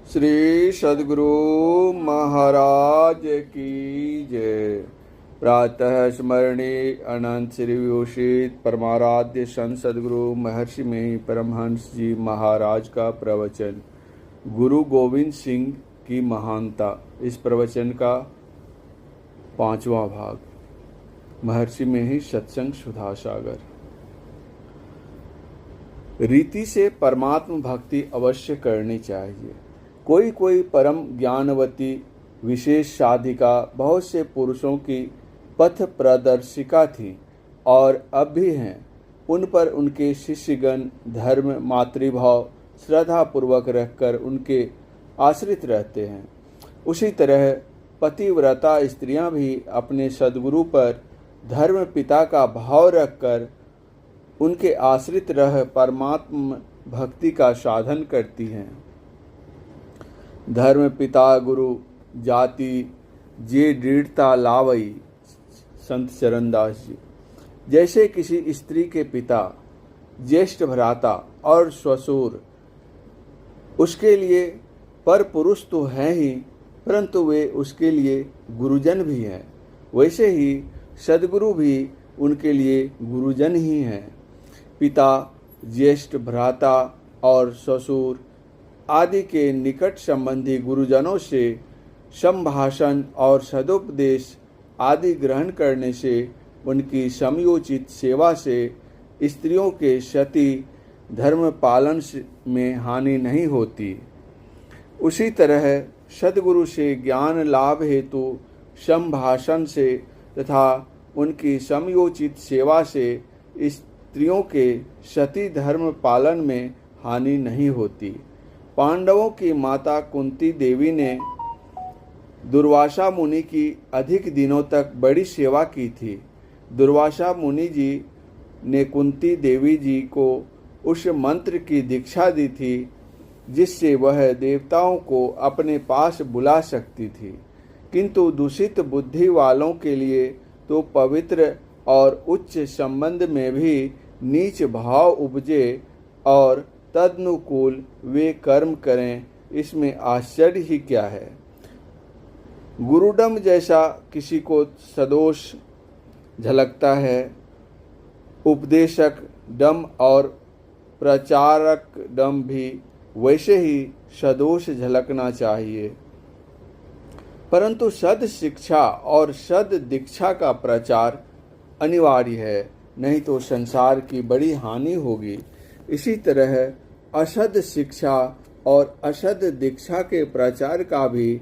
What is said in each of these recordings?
श्री सद्गुरु महाराज की जय। प्रातः स्मरणीय अनंत श्री विभूषित परमाराध्य संत सद्गुरु महर्षि में परमहंस जी महाराज का प्रवचन गुरु गोविंद सिंह की महानता। इस प्रवचन का 5वां भाग। महर्षि में ही सत्संग सुधा सागर। रीति से परमात्म भक्ति अवश्य करनी चाहिए। कोई कोई परम ज्ञानवती विशेष साधिका बहुत से पुरुषों की पथ प्रदर्शिका थी और अब भी हैं। उन पर उनके शिष्यगण धर्म मातृभाव श्रद्धा पूर्वक रहकर उनके आश्रित रहते हैं। उसी तरह पतिव्रता स्त्रियां भी अपने सद्गुरु पर धर्म पिता का भाव रखकर उनके आश्रित रह परमात्म भक्ति का साधन करती हैं। धर्म पिता गुरु जाति जे दृढ़ता लावई, संत चरणदास जी। जैसे किसी स्त्री के पिता, ज्येष्ठ भ्राता और ससुर उसके लिए पर पुरुष तो हैं ही, परंतु वे उसके लिए गुरुजन भी हैं। वैसे ही सद्गुरु भी उनके लिए गुरुजन ही हैं। पिता, ज्येष्ठ भ्राता और ससुर आदि के निकट संबंधी गुरुजनों से संभाषण और सदुपदेश आदि ग्रहण करने से उनकी समयोचित सेवा से स्त्रियों के सती धर्म पालन में हानि नहीं होती। उसी तरह सद्गुरु से ज्ञान लाभ हेतु संभाषण से तथा उनकी समयोचित सेवा से स्त्रियों के सती धर्म पालन में हानि नहीं होती। पांडवों की माता कुंती देवी ने दुर्वासा मुनि की अधिक दिनों तक बड़ी सेवा की थी। दुर्वासा मुनि जी ने कुंती देवी जी को उस मंत्र की दीक्षा दी थी जिससे वह देवताओं को अपने पास बुला सकती थी, किंतु दूषित बुद्धि वालों के लिए तो पवित्र और उच्च संबंध में भी नीच भाव उपजे और तदनुकूल वे कर्म करें, इसमें आश्चर्य ही क्या है। गुरुडम जैसा किसी को सदोष झलकता है, उपदेशक डम और प्रचारक डम भी वैसे ही सदोष झलकना चाहिए। परंतु सद शिक्षा और सद दीक्षा का प्रचार अनिवार्य है, नहीं तो संसार की बड़ी हानि होगी। इसी तरह असद शिक्षा और असद दीक्षा के प्रचार का भी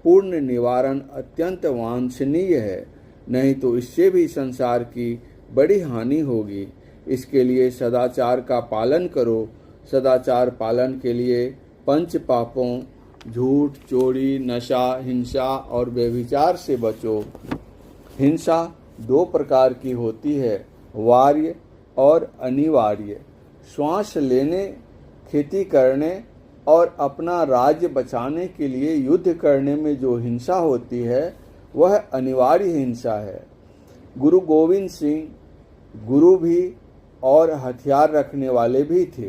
पूर्ण निवारण अत्यंत वांछनीय है, नहीं तो इससे भी संसार की बड़ी हानि होगी। इसके लिए सदाचार का पालन करो। सदाचार पालन के लिए पंच पापों झूठ, चोरी, नशा, हिंसा और व्यभिचार से बचो। हिंसा 2 प्रकार की होती है, वार्य और अनिवार्य। श्वास लेने, खेती करने और अपना राज्य बचाने के लिए युद्ध करने में जो हिंसा होती है वह अनिवार्य हिंसा है। गुरु गोविंद सिंह गुरु भी और हथियार रखने वाले भी थे।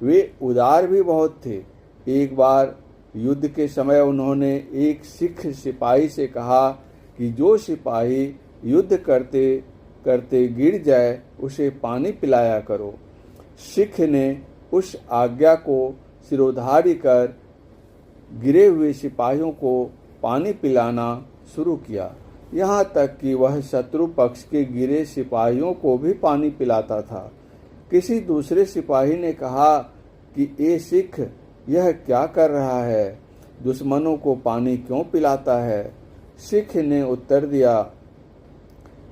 वे उदार भी बहुत थे। एक बार युद्ध के समय उन्होंने एक सिख सिपाही से कहा कि जो सिपाही युद्ध करते करते गिर जाए उसे पानी पिलाया करो। सिख ने उस आज्ञा को सिरोधार्य कर गिरे हुए सिपाहियों को पानी पिलाना शुरू किया। यहाँ तक कि वह शत्रु पक्ष के गिरे सिपाहियों को भी पानी पिलाता था। किसी दूसरे सिपाही ने कहा कि ए सिख, यह क्या कर रहा है? दुश्मनों को पानी क्यों पिलाता है? सिख ने उत्तर दिया,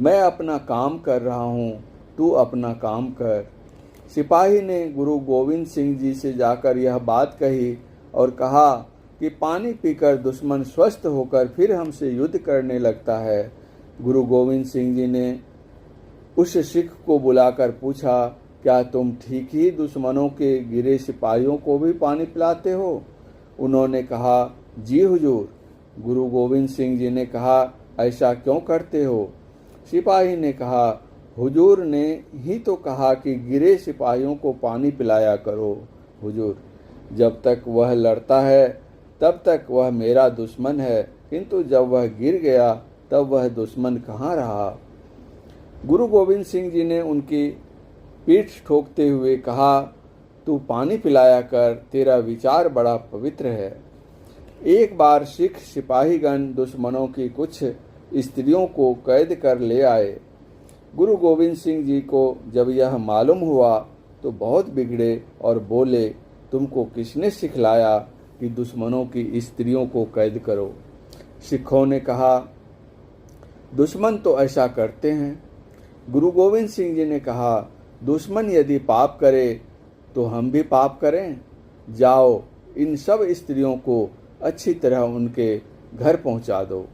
मैं अपना काम कर रहा हूँ, तू अपना काम कर। सिपाही ने गुरु गोविंद सिंह जी से जाकर यह बात कही और कहा कि पानी पीकर दुश्मन स्वस्थ होकर फिर हमसे युद्ध करने लगता है। गुरु गोविंद सिंह जी ने उस सिख को बुलाकर पूछा, क्या तुम ठीक ही दुश्मनों के गिरे सिपाहियों को भी पानी पिलाते हो? उन्होंने कहा, जी हुजूर। गुरु गोविंद सिंह जी ने कहा, ऐसा क्यों करते हो? सिपाही ने कहा, हुजूर ने ही तो कहा कि गिरे सिपाहियों को पानी पिलाया करो। हुजूर, जब तक वह लड़ता है तब तक वह मेरा दुश्मन है, किंतु जब वह गिर गया तब वह दुश्मन कहाँ रहा। गुरु गोविंद सिंह जी ने उनकी पीठ ठोकते हुए कहा, तू पानी पिलाया कर, तेरा विचार बड़ा पवित्र है। एक बार सिख सिपाहीगण दुश्मनों की कुछ स्त्रियों को कैद कर ले आए। गुरु गोविंद सिंह जी को जब यह मालूम हुआ तो बहुत बिगड़े और बोले, तुमको किसने सिखलाया कि दुश्मनों की स्त्रियों को कैद करो। सिखों ने कहा, दुश्मन तो ऐसा करते हैं। गुरु गोविंद सिंह जी ने कहा, दुश्मन यदि पाप करे तो हम भी पाप करें। जाओ, इन सब स्त्रियों को अच्छी तरह उनके घर पहुंचा दो।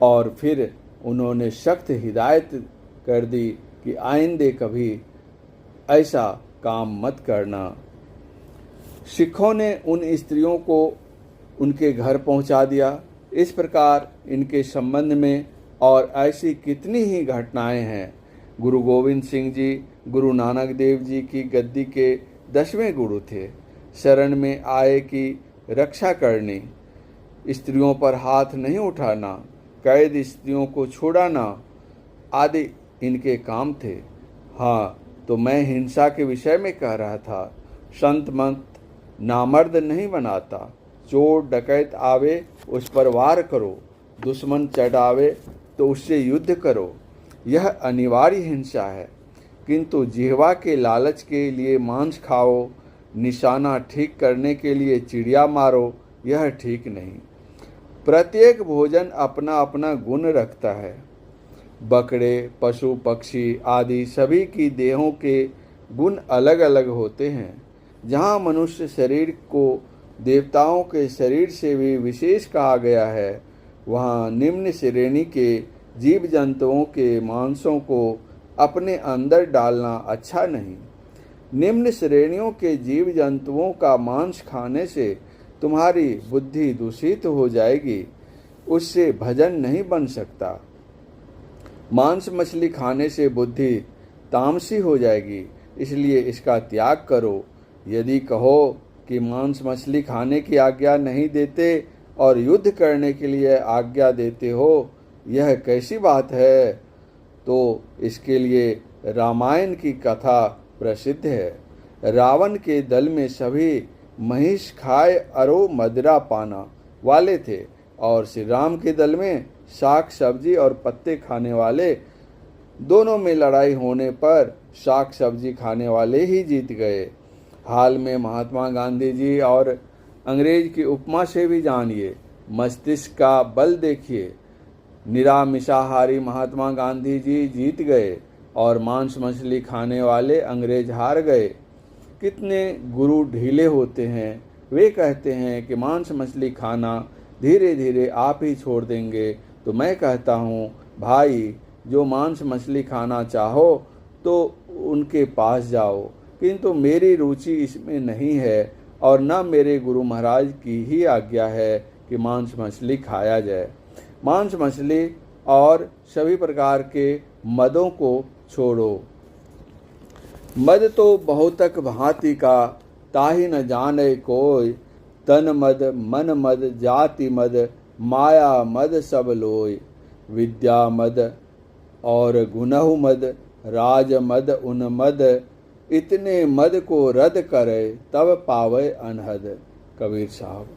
और फिर उन्होंने सख्त हिदायत कर दी कि आइंदे कभी ऐसा काम मत करना। सिखों ने उन स्त्रियों को उनके घर पहुंचा दिया। इस प्रकार इनके संबंध में और ऐसी कितनी ही घटनाएं हैं। गुरु गोविंद सिंह जी गुरु नानक देव जी की गद्दी के 10वें गुरु थे। शरण में आए की रक्षा करनी, स्त्रियों पर हाथ नहीं उठाना, कैद स्त्रियों को छुड़ाना आदि इनके काम थे। हाँ, तो मैं हिंसा के विषय में कह रहा था। संत मत नामर्द नहीं बनाता। चोर डकैत आवे उस पर वार करो, दुश्मन चढ़ावे तो उससे युद्ध करो, यह अनिवार्य हिंसा है। किंतु जिह्वा के लालच के लिए मांस खाओ, निशाना ठीक करने के लिए चिड़िया मारो, यह ठीक नहीं। प्रत्येक भोजन अपना अपना गुण रखता है। बकरे, पशु, पक्षी आदि सभी की देहों के गुण अलग अलग होते हैं। जहाँ मनुष्य शरीर को देवताओं के शरीर से भी विशेष कहा गया है, वहाँ निम्न श्रेणी के जीव जंतुओं के मांसों को अपने अंदर डालना अच्छा नहीं। निम्न श्रेणियों के जीव जंतुओं का मांस खाने से तुम्हारी बुद्धि दूषित हो जाएगी, उससे भजन नहीं बन सकता। मांस मछली खाने से बुद्धि तामसी हो जाएगी, इसलिए इसका त्याग करो। यदि कहो कि मांस मछली खाने की आज्ञा नहीं देते और युद्ध करने के लिए आज्ञा देते हो, यह कैसी बात है? तो इसके लिए रामायण की कथा प्रसिद्ध है। रावण के दल में सभी महिष खाए अरो मदिरा पाना वाले थे और श्री राम के दल में साग सब्जी और पत्ते खाने वाले। दोनों में लड़ाई होने पर साग सब्जी खाने वाले ही जीत गए। हाल में महात्मा गांधी जी और अंग्रेज की उपमा से भी जानिए, मस्तिष्क का बल देखिए। निरामिषाहारी महात्मा गांधी जी जीत गए और मांस मछली खाने वाले अंग्रेज हार गए। कितने गुरु ढीले होते हैं, वे कहते हैं कि मांस मछली खाना धीरे धीरे आप ही छोड़ देंगे। तो मैं कहता हूँ, भाई, जो मांस मछली खाना चाहो तो उनके पास जाओ, किंतु मेरी रुचि इसमें नहीं है और न मेरे गुरु महाराज की ही आज्ञा है कि मांस मछली खाया जाए। मांस मछली और सभी प्रकार के मदों को छोड़ो। मद तो बहुतक भांति का, ताहि न जाने कोय। तन मद, मन मद, जाति मद, माया मद सब लोय। विद्या मद और गुनहु मद, राज मद उन्मद। इतने मद को रद करे, तब पावे अनहद। कबीर साहब।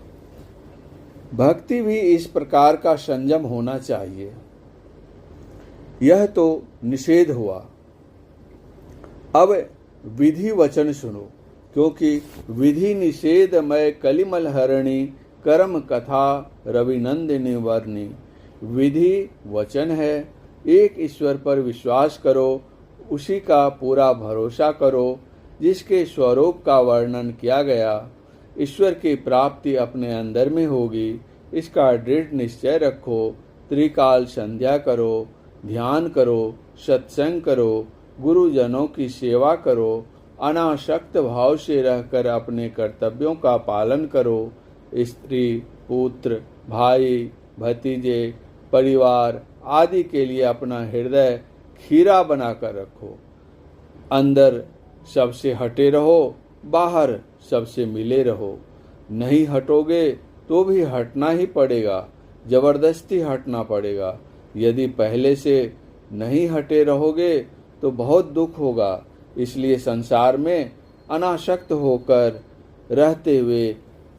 भक्ति भी इस प्रकार का संयम होना चाहिए। यह तो निषेध हुआ। अब विधि वचन सुनो, क्योंकि विधि निषेधमय कलिमल हरणी, कर्म कथा रविनंदिनी वर्णी। विधि वचन है, एक ईश्वर पर विश्वास करो, उसी का पूरा भरोसा करो, जिसके स्वरूप का वर्णन किया गया। ईश्वर की प्राप्ति अपने अंदर में होगी, इसका दृढ़ निश्चय रखो। त्रिकाल संध्या करो, ध्यान करो, सत्संग करो, गुरुजनों की सेवा करो, अनासक्त भाव से रहकर अपने कर्तव्यों का पालन करो। स्त्री, पुत्र, भाई, भतीजे, परिवार आदि के लिए अपना हृदय खीरा बनाकर रखो। अंदर सबसे हटे रहो, बाहर सबसे मिले रहो। नहीं हटोगे तो भी हटना ही पड़ेगा, जबरदस्ती हटना पड़ेगा। यदि पहले से नहीं हटे रहोगे तो बहुत दुख होगा। इसलिए संसार में अनासक्त होकर रहते हुए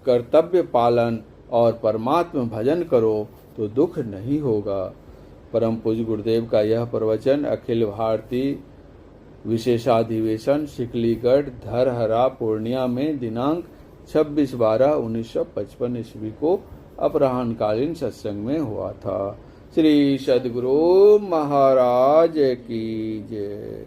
कर्तव्य पालन और परमात्मा भजन करो तो दुख नहीं होगा। परम पूज्य गुरुदेव का यह प्रवचन अखिल भारतीय विशेषाधिवेशन शिकलीगढ़ धरहरा पूर्णिया में दिनांक 26/12/1955 ईस्वी को अपराह्नकालीन सत्संग में हुआ था। श्री सद्गुरु महाराज की जय।